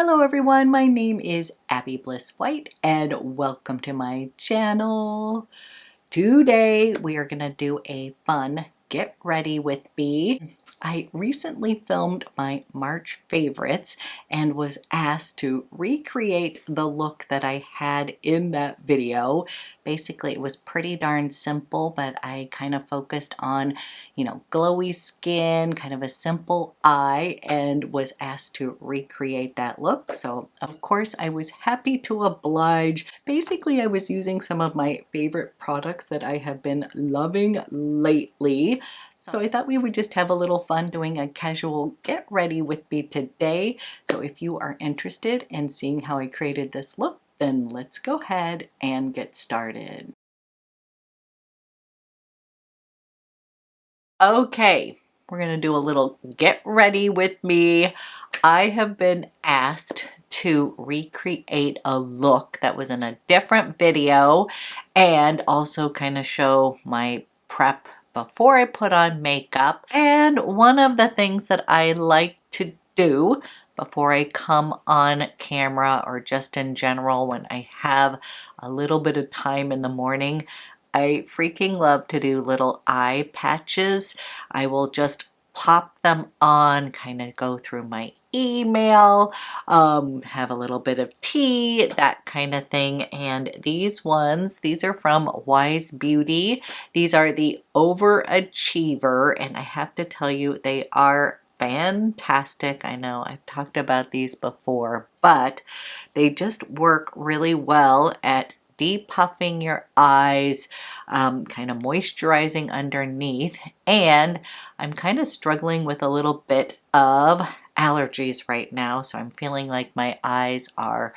Hello everyone, my name is Abby Bliss White and welcome to my channel. Today we are going to do a fun get ready with me. I recently filmed my March favorites and was asked to recreate the look that I had in that video. Basically it was pretty darn simple, but I kind of focused on, glowy skin, kind of a simple eye, and was asked to recreate that look. So of course I was happy to oblige. Basically I was using some of my favorite products that I have been loving lately. So I thought we would just have a little fun doing a casual get ready with me today. So if you are interested in seeing how I created this look, then let's go ahead and get started. Okay, we're gonna do a little get ready with me. I have been asked to recreate a look that was in a different video and also kind of show my prep before I put on makeup. And one of the things that I like to do before I come on camera or just in general when I have a little bit of time in the morning, I freaking love to do little eye patches. I will just pop them on, kind of go through my email, have a little bit of tea, that kind of thing. And these are from Wise Beauty. These are the Overachiever, and I have to tell you, they are fantastic. I know I've talked about these before, but they just work really well at depuffing your eyes, kind of moisturizing underneath. And I'm kind of struggling with a little bit of allergies right now, so I'm feeling like my eyes are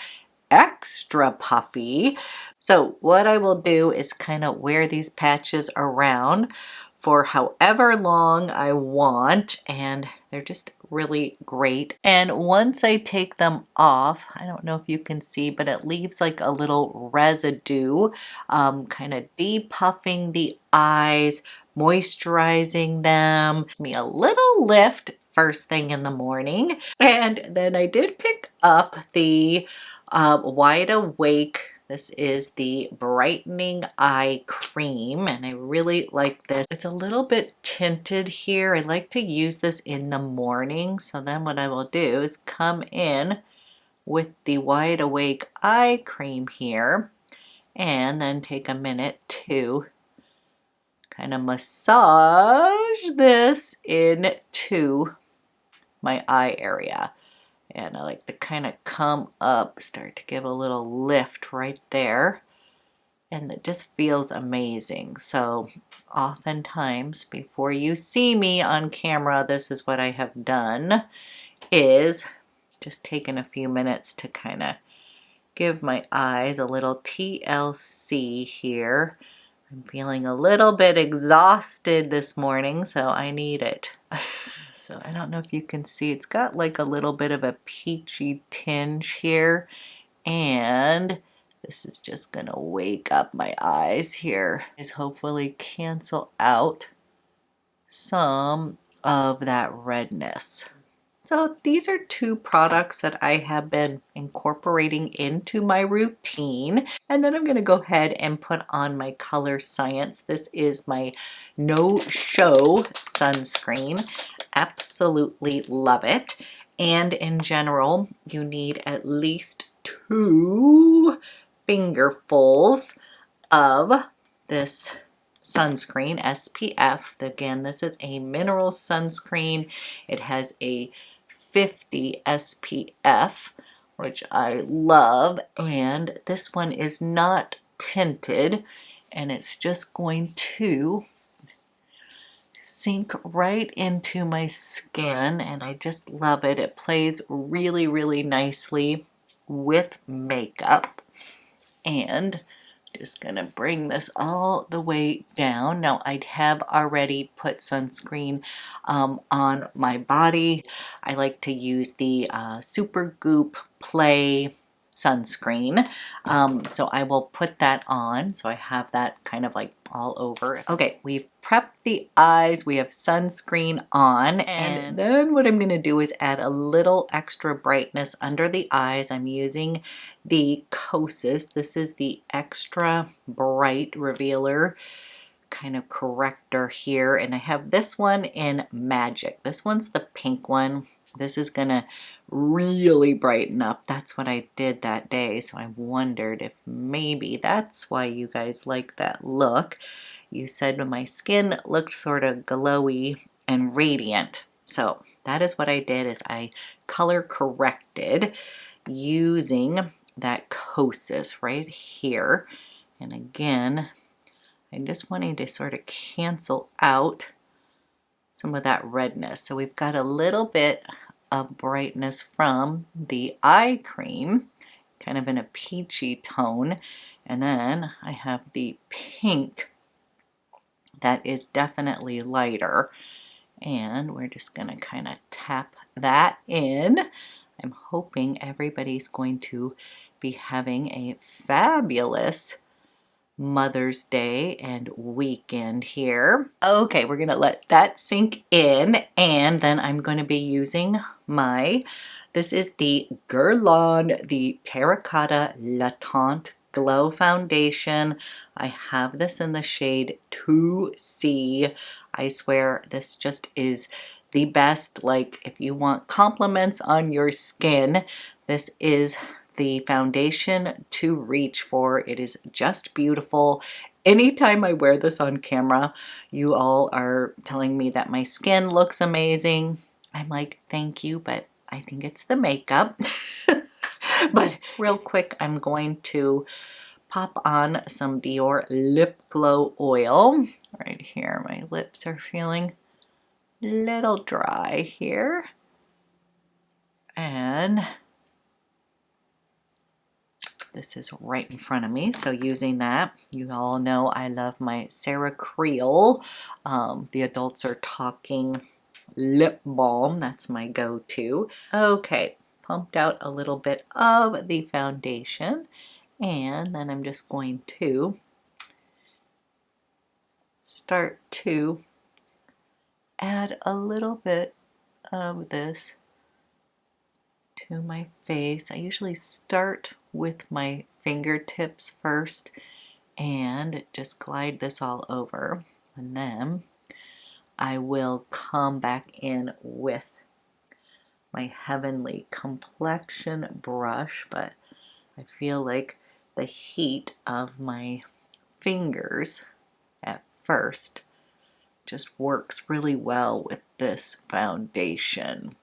extra puffy. So what I will do is kind of wear these patches around for however long I want, and they're just really great. And once I take them off, I don't know if you can see, but it leaves like a little residue, kind of depuffing the eyes, moisturizing them. Give me a little lift first thing in the morning. And then I did pick up the Wide Awake. This is the Brightening Eye Cream, and I really like this. It's a little bit tinted here. I like to use this in the morning, so then what I will do is come in with the Wide Awake Eye Cream here, and then take a minute to kind of massage this into my eye area. And I like to kind of come up, start to give a little lift right there. And it just feels amazing. So oftentimes before you see me on camera, this is what I have done, is just taken a few minutes to kind of give my eyes a little TLC here. I'm feeling a little bit exhausted this morning, so I need it. So I don't know if you can see, it's got like a little bit of a peachy tinge here, and this is just gonna wake up my eyes here. Is hopefully cancel out some of that redness. So these are two products that I have been incorporating into my routine. And then I'm going to go ahead and put on my Colorsciene. This is my No Show sunscreen. Absolutely love it. And in general, you need at least 2 fingerfuls of this sunscreen, SPF. Again, this is a mineral sunscreen. It has a 50 SPF, which I love, and this one is not tinted, and it's just going to sink right into my skin, and I just love it. It plays really, really nicely with makeup. And just gonna bring this all the way down. Now I have already put sunscreen on my body. I like to use the SUPERGOOP Play sunscreen. So I will put that on. So I have that kind of like all over. Okay, we've prepped the eyes. We have sunscreen on. And then what I'm going to do is add a little extra brightness under the eyes. I'm using the Kosas. This is the extra bright revealer kind of corrector here, and I have this one in Magic. This one's the pink one. This is gonna really brighten up. That's what I did that day, so I wondered if maybe that's why you guys like that look. You said my skin looked sort of glowy and radiant, so that is what I did, is I color corrected using that Kosas right here. And again, I'm just wanting to sort of cancel out some of that redness. So we've got a little bit of brightness from the eye cream, kind of in a peachy tone. And then I have the pink that is definitely lighter. And we're just going to kind of tap that in. I'm hoping everybody's going to be having a fabulous Mother's Day and weekend here. Okay, we're gonna let that sink in, and then I'm going to be using this is the Guerlain, the Terracotta La Teint Glow Foundation. I have this in the shade 2C. I swear this just is the best. Like, if you want compliments on your skin, this is the foundation to reach for. It is just beautiful. Anytime I wear this on camera, you all are telling me that my skin looks amazing. I'm like, thank you, but I think it's the makeup. But real quick, I'm going to pop on some DIOR Lip Glow Oil. Right here, my lips are feeling a little dry here. And this is right in front of me, so using that. You all know I love my Creal. The Adults Are Talking Lip Balm. That's my go-to. Okay, pumped out a little bit of the foundation, and then I'm just going to start to add a little bit of this to my face. I usually start with my fingertips first and just glide this all over, and then I will come back in with my Heavenly Complexion brush, but I feel like the heat of my fingers at first just works really well with this foundation.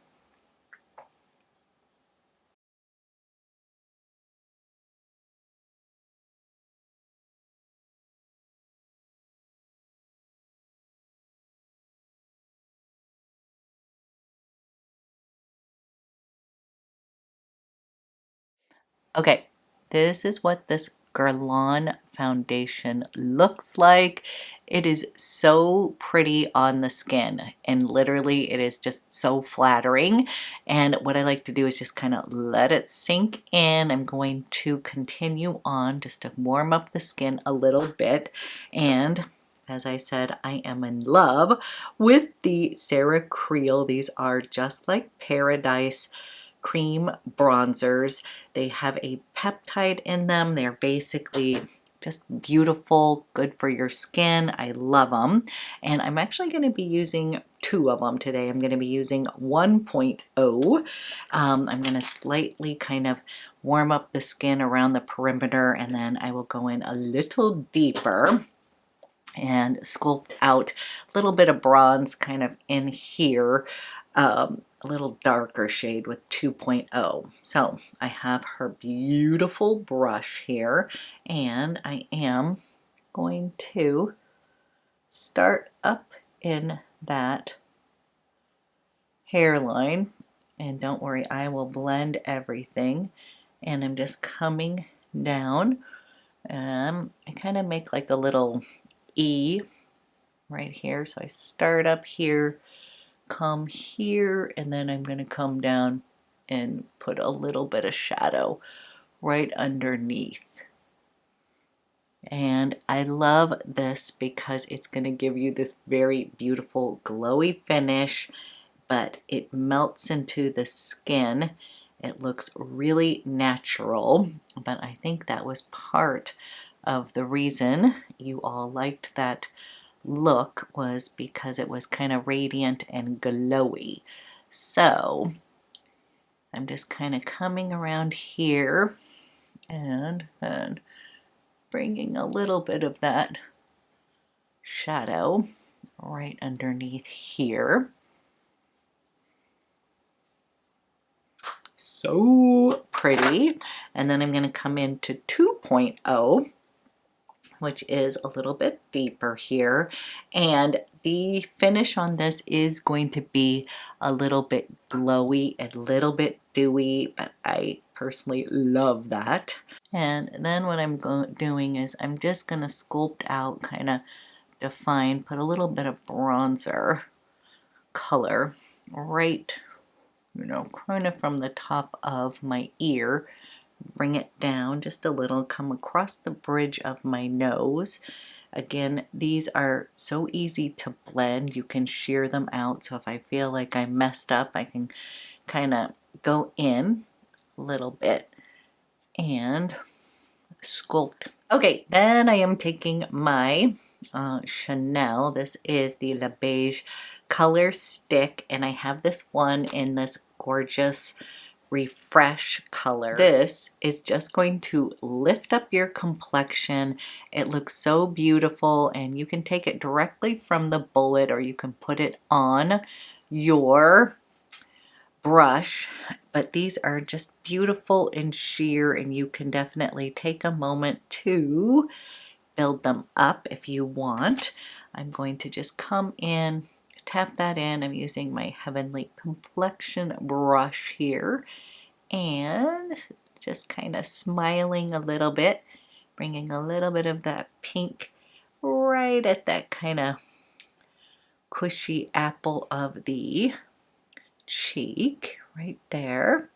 Okay, this is what this Guerlain foundation looks like. It is so pretty on the skin, and literally it is just so flattering. And what I like to do is just kind of let it sink in. I'm going to continue on just to warm up the skin a little bit. And as I said, I am in love with the Creal. These are Just Like Paradise cream bronzers. They have a peptide in them. They're basically just beautiful, good for your skin. I love them. And I'm actually going to be using two of them today. I'm going to be using 1.0. I'm going to slightly kind of warm up the skin around the perimeter, and then I will go in a little deeper and sculpt out a little bit of bronze kind of in here. A little darker shade with 2.0. So I have her beautiful brush here, and I am going to start up in that hairline, and don't worry, I will blend everything, and I'm just coming down. I kind of make like a little E right here, so I start up here, come here, and then I'm going to come down and put a little bit of shadow right underneath. And I love this because it's going to give you this very beautiful glowy finish, but it melts into the skin. It looks really natural, but I think that was part of the reason you all liked that look, was because it was kind of radiant and glowy. So I'm just kind of coming around here and bringing a little bit of that shadow right underneath here. So pretty. And then I'm going to come into 2.0, which is a little bit deeper here. And the finish on this is going to be a little bit glowy, a little bit dewy, but I personally love that. And then what I'm doing is I'm just going to sculpt out, kind of define, put a little bit of bronzer color right, you know, kind of from the top of my ear, bring it down just a little, come across the bridge of my nose. Again, these are so easy to blend. You can shear them out. So if I feel like I messed up, I can kind of go in a little bit and sculpt. Okay, then I am taking my Chanel. This is the Le Beige Color Stick, and I have this one in this gorgeous refresh color. This is just going to lift up your complexion. It looks so beautiful, and you can take it directly from the bullet, or you can put it on your brush, but these are just beautiful and sheer, and you can definitely take a moment to build them up if you want. I'm going to just come in, tap that in. I'm using my Heavenly Complexion brush here and just kind of smiling a little bit, bringing a little bit of that pink right at that kind of cushy apple of the cheek right there.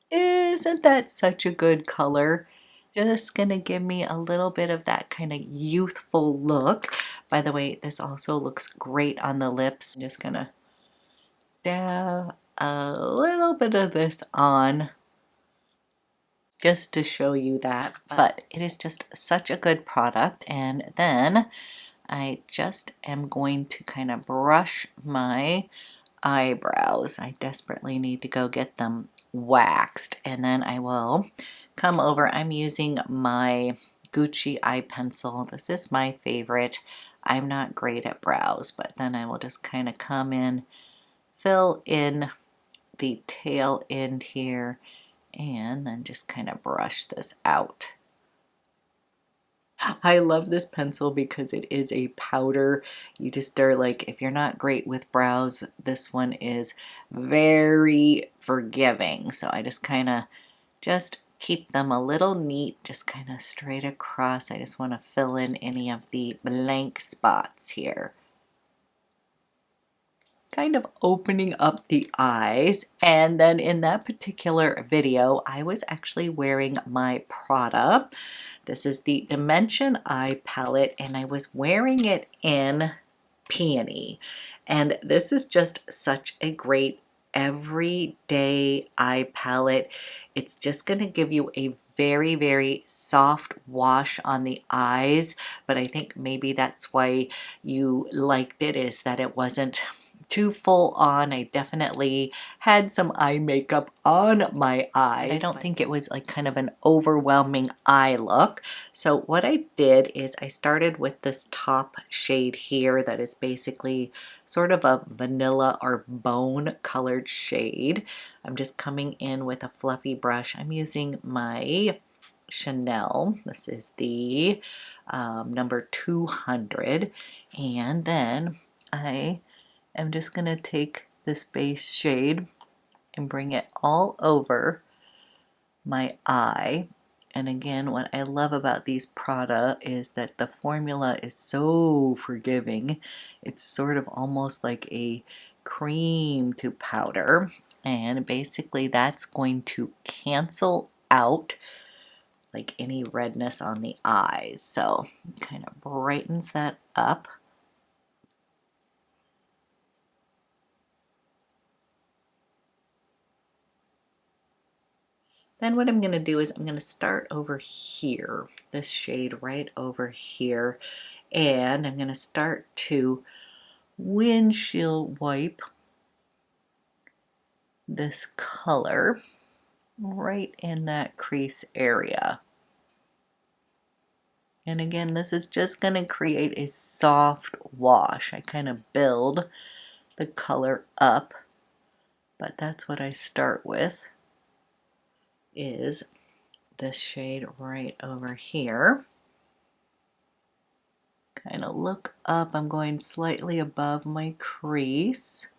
Isn't that such a good color? Just gonna give me a little bit of that kind of youthful look. By the way, this also looks great on the lips. I'm just gonna dab a little bit of this on just to show you that, but it is just such a good product. And then I just am going to kind of brush my eyebrows. I desperately need to go get them waxed, and then I will come over. I'm using my Gucci eye pencil. This is my favorite. I'm not great at brows, but then I will just kind of come in, fill in the tail end here, and then just kind of brush this out. I love this pencil because it is a powder. You just are like, if you're not great with brows, this one is very forgiving. So I just kind of just keep them a little neat, just kind of straight across. I just want to fill in any of the blank spots here. Kind of opening up the eyes. And then in that particular video, I was actually wearing my Prada. This is the Dimension Eye Palette, and I was wearing it in Peony. And this is just such a great everyday eye palette. It's just going to give you a very, very soft wash on the eyes, but I think maybe that's why you liked it, is that it wasn't too full on. I definitely had some eye makeup on my eyes. I don't think it was like kind of an overwhelming eye look. So what I did is I started with this top shade here that is basically sort of a vanilla or bone colored shade. I'm just coming in with a fluffy brush. I'm using my Chanel. This is the number 200. And then I'm just going to take this base shade and bring it all over my eye. And again, what I love about these Prada is that the formula is so forgiving. It's sort of almost like a cream to powder. And basically that's going to cancel out like any redness on the eyes. So it kind of brightens that up. Then what I'm going to do is I'm going to start over here, this shade right over here, and I'm going to start to windshield wipe this color right in that crease area. And again, this is just going to create a soft wash. I kind of build the color up, but that's what I start with, is this shade right over here. Kind of look up, I'm going slightly above my crease.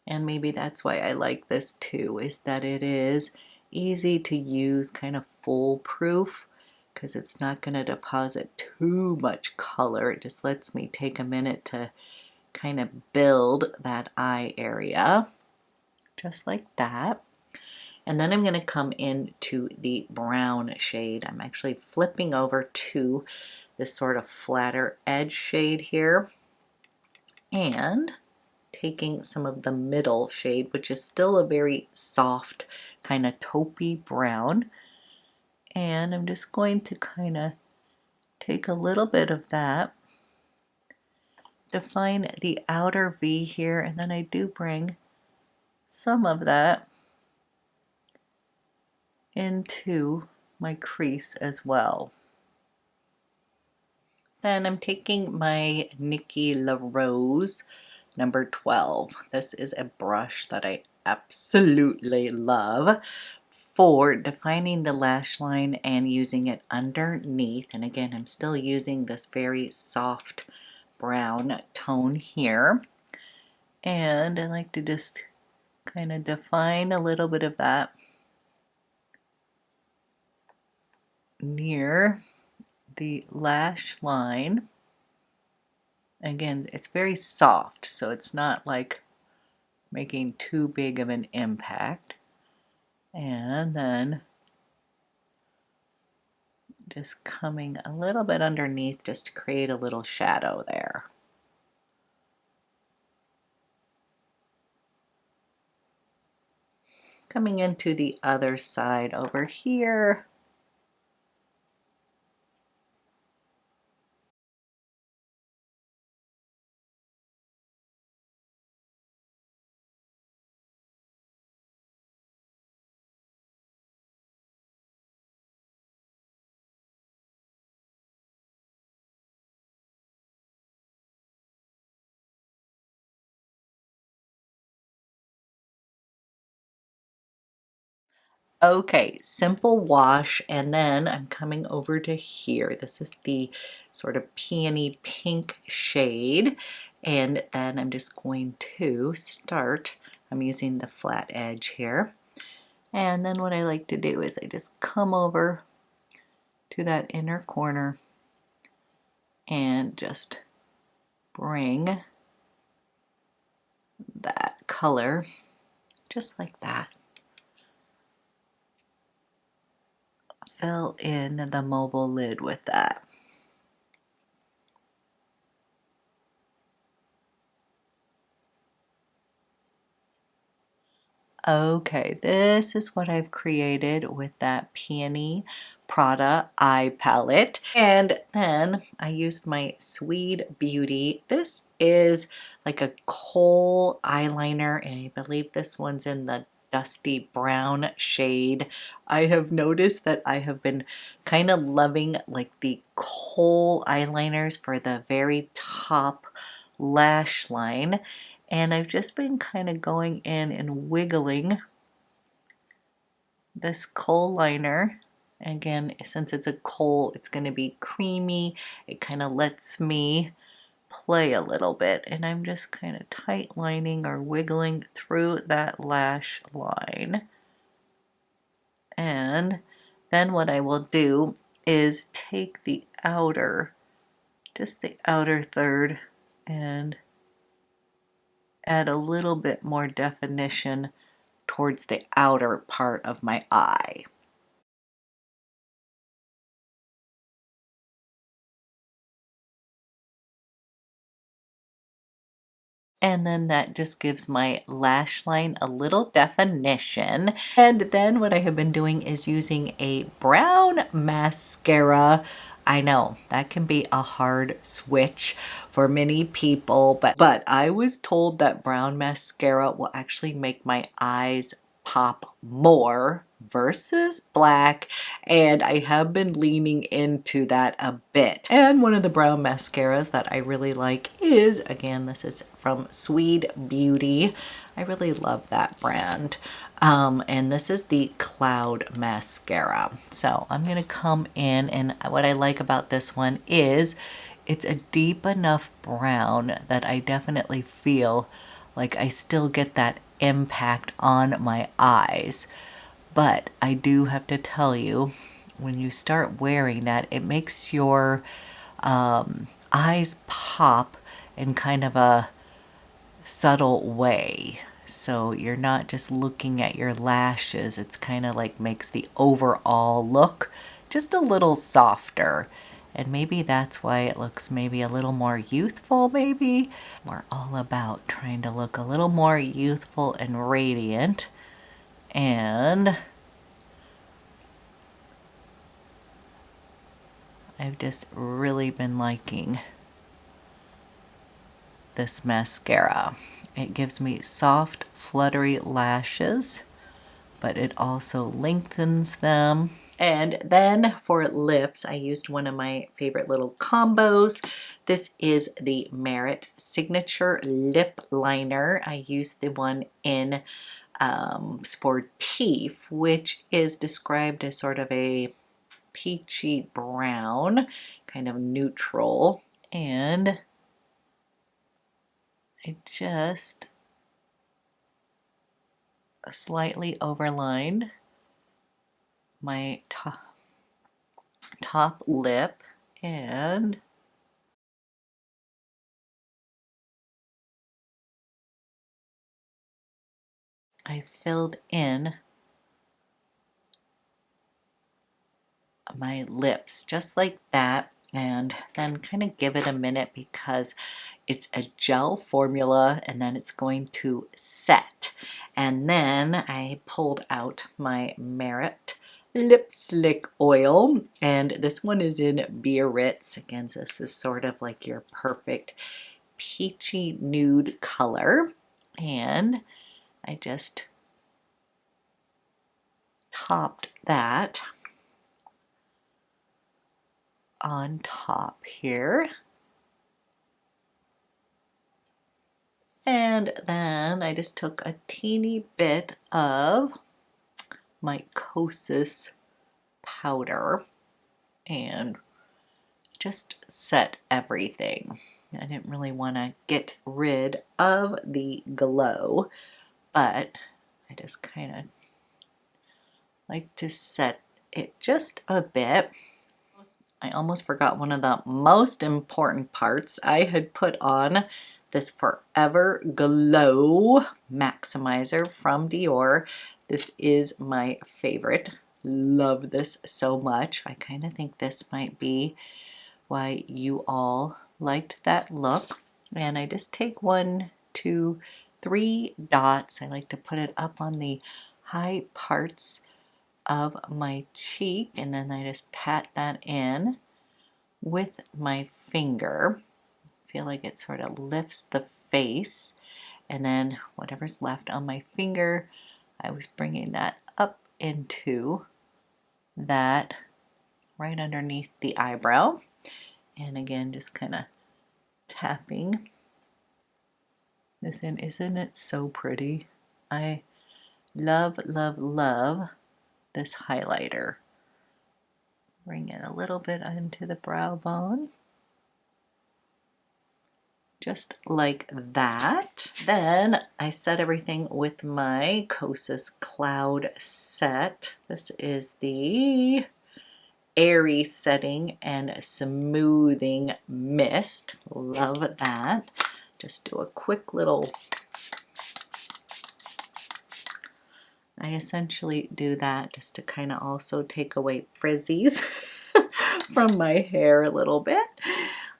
And maybe that's why I like this too, is that it is easy to use, kind of foolproof, because it's not going to deposit too much color. It just lets me take a minute to kind of build that eye area, just like that. And then I'm going to come into the brown shade. I'm actually flipping over to this sort of flatter edge shade here, and taking some of the middle shade, which is still a very soft kind of taupey brown, and I'm just going to kind of take a little bit of that, define the outer V here, and then I do bring some of that into my crease as well. Then I'm taking my Nikki La Rose number 12. This is a brush that I absolutely love for defining the lash line and using it underneath. And again, I'm still using this very soft brown tone here. And I like to just kind of define a little bit of that near the lash line. Again, it's very soft, so it's not like making too big of an impact. And then just coming a little bit underneath just to create a little shadow there. Coming into the other side over here. Okay, simple wash, and then I'm coming over to here. This is the sort of peony pink shade, and then I'm just going to start, I'm using the flat edge here, and then what I like to do is I just come over to that inner corner and just bring that color just like that. Fill in the mobile lid with that. Okay, this is what I've created with that Peony Prada eye palette. And then I used my Swede Beauty. This is like a kohl eyeliner, and I believe this one's in the dusty brown shade. I have noticed that I have been kind of loving like the kohl eyeliners for the very top lash line. And I've just been kind of going in and wiggling this kohl liner. Again, since it's a kohl, it's going to be creamy. It kind of lets me play a little bit. And I'm just kind of tight lining or wiggling through that lash line. And then what I will do is take the outer, just the outer third and add a little bit more definition towards the outer part of my eye. And then that just gives my lash line a little definition. And then what I have been doing is using a brown mascara. I know that can be a hard switch for many people, but I was told that brown mascara will actually make my eyes pop more versus black, and I have been leaning into that a bit. And one of the brown mascaras that I really like is, again, this is from Swede Beauty. I really love that brand. And this is the Cloud Mascara. So I'm going to come in, and what I like about this one is it's a deep enough brown that I definitely feel like I still get that impact on my eyes. But I do have to tell you, when you start wearing that, it makes your eyes pop in kind of a subtle way. So you're not just looking at your lashes, it's kind of like makes the overall look just a little softer. And maybe that's why it looks maybe a little more youthful, maybe. We're all about trying to look a little more youthful and radiant. And I've just really been liking this mascara. It gives me soft, fluttery lashes, but it also lengthens them. And then for lips, I used one of my favorite little combos. This is the Merit Signature Lip Liner. I used the one in Sportif, which is described as sort of a peachy brown, kind of neutral. And I just slightly overlined my top lip, and I filled in my lips just like that, and then kind of give it a minute because it's a gel formula and then it's going to set. And then I pulled out my Merit Lip Slick Oil, and this one is in Biarritz. Again, this is sort of like your perfect peachy nude color, and I just topped that on top here. And then I just took a teeny bit of my Kosas powder and just set everything. I didn't really want to get rid of the glow, but I just kind of like to set it just a bit. I almost forgot one of the most important parts. I had put on this Forever Glow Maximizer from DIOR. This is my favorite. Love this so much. I kind of think this might be why you all liked that look. And I just take 1, 2, 3 dots. I like to put it up on the high parts of my cheek, and then I just pat that in with my finger. I feel like it sort of lifts the face, and then whatever's left on my finger, I was bringing that up into that right underneath the eyebrow, and again just kind of tapping this in. Isn't it so pretty? I love, love, love this highlighter. Bring it a little bit into the brow bone. Just like that. Then I set everything with my Kosas Cloud set. This is the airy setting and smoothing mist. Love that. Just do a quick little, I essentially do that just to kind of also take away frizzies from my hair a little bit.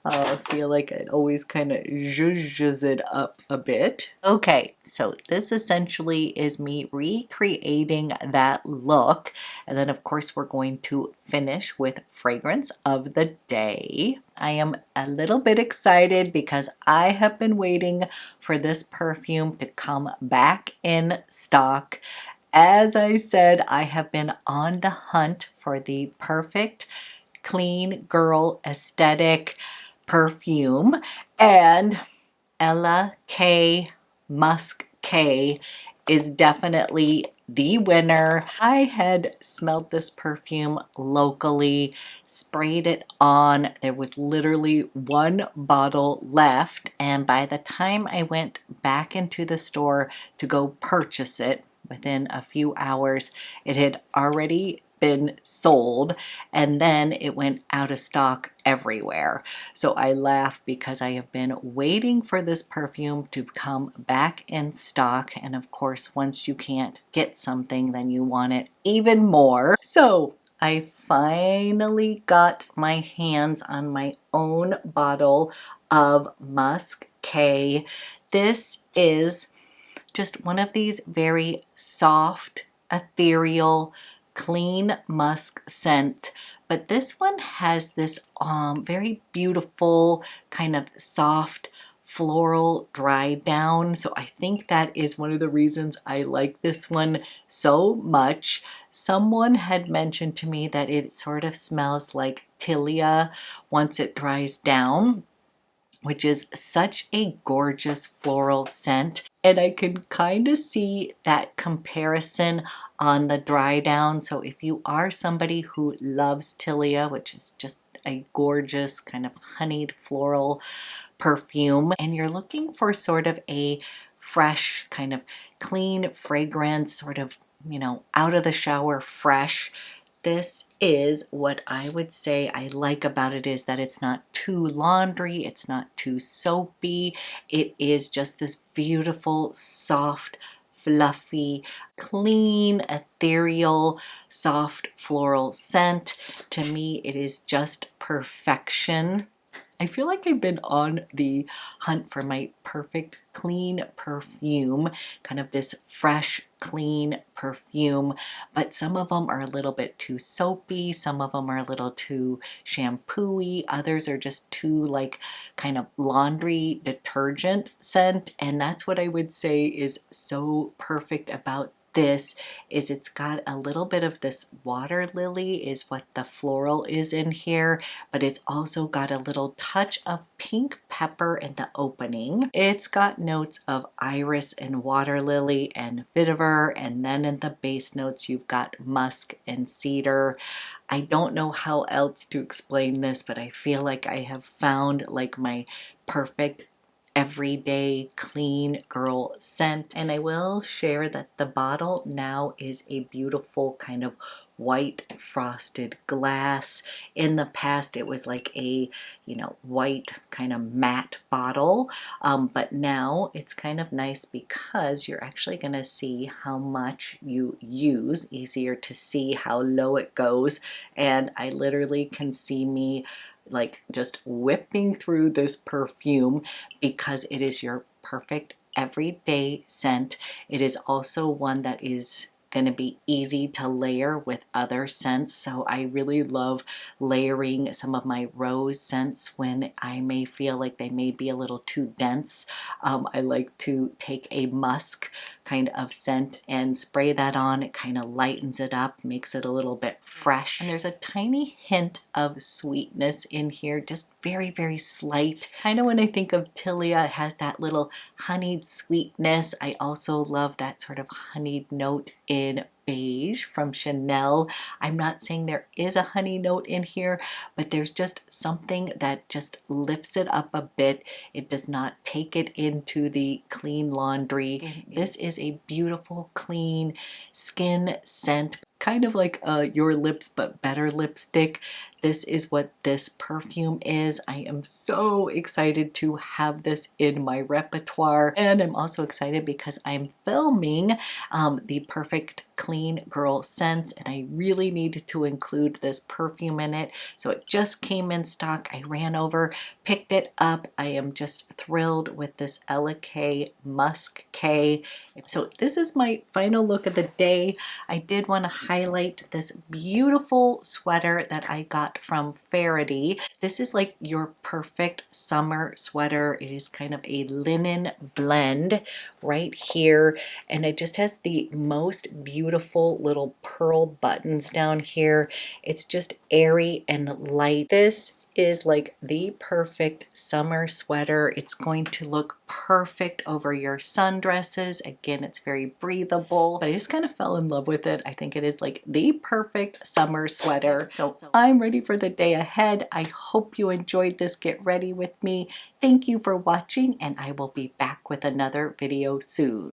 I feel like it always kind of zhuzhes it up a bit. Okay, so this essentially is me recreating that look. And then of course we're going to finish with fragrance of the day. I am a little bit excited because I have been waiting for this perfume to come back in stock. As I said, I have been on the hunt for the perfect clean girl aesthetic perfume, and Ella K Musk K is definitely the winner. I had smelled this perfume locally, sprayed it on. There was literally one bottle left, and by the time I went back into the store to go purchase it, within a few hours, it had already been sold, and then it went out of stock everywhere. So I laugh because I have been waiting for this perfume to come back in stock, and of course once you can't get something, then you want it even more. So I finally got my hands on my own bottle of Musk K. This is just one of these very soft, ethereal, clean musk scents, but this one has this very beautiful kind of soft floral dry down. So I think that is one of the reasons I like this one so much. Someone had mentioned to me that it sort of smells like Tilia once it dries down, which is such a gorgeous floral scent. And I can kind of see that comparison on the dry down. So if you are somebody who loves Tilia, which is just a gorgeous kind of honeyed floral perfume, and you're looking for sort of a fresh, kind of clean fragrance, sort of, you know, out of the shower fresh, this is what I would say I like about it, is that it's not too laundry, it's not too soapy. It is just this beautiful, soft, fluffy, clean, ethereal, soft floral scent. To me, it is just perfection. I feel like I've been on the hunt for my perfect clean perfume, kind of this fresh, clean perfume, but some of them are a little bit too soapy, some of them are a little too shampoo-y, others are just too like kind of laundry detergent scent, and that's what I would say is so perfect about this, is it's got a little bit of this water lily is what the floral is in here, but it's also got a little touch of pink pepper in the opening. It's got notes of iris and water lily and vetiver, and then in the base notes you've got musk and cedar. I don't know how else to explain this, but I feel like I have found like my perfect everyday clean girl scent. And I will share that the bottle now is a beautiful kind of white frosted glass. In the past it was like a, you know, white kind of matte bottle, but now it's kind of nice because you're actually going to see how much you use, easier to see how low it goes, and I literally can see me like just whipping through this perfume because it is your perfect everyday scent. It is also one that is going to be easy to layer with other scents, so I really love layering some of my rose scents when I may feel like they may be a little too dense. I like to take a musk kind of scent and spray that on. It kind of lightens it up, makes it a little bit fresh, and there's a tiny hint of sweetness in here, just very, very slight. Kind of when I think of Tilia, it has that little honeyed sweetness. I also love that sort of honeyed note in Beige from Chanel. I'm not saying there is a honey note in here, but there's just something that just lifts it up a bit. It does not take it into the clean laundry. This is a beautiful, clean skin scent, kind of like Your Lips but better lipstick. This is what this perfume is. I am so excited to have this in my repertoire, and I'm also excited because I'm filming the Perfect Clean Girl Scents, and I really needed to include this perfume in it. So it just came in stock. I ran over, picked it up. I am just thrilled with this Ella K Musk K. So this is my final look of the day. I did want to highlight this beautiful sweater that I got from Faraday. This is like your perfect summer sweater. It is kind of a linen blend right here, and it just has the most beautiful little pearl buttons down here. It's just airy and light. This is like the perfect summer sweater. It's going to look perfect over your sundresses. Again, it's very breathable, but I just kind of fell in love with it. I think it is like the perfect summer sweater. So I'm ready for the day ahead. I hope you enjoyed this get ready with me. Thank you for watching, and I will be back with another video soon.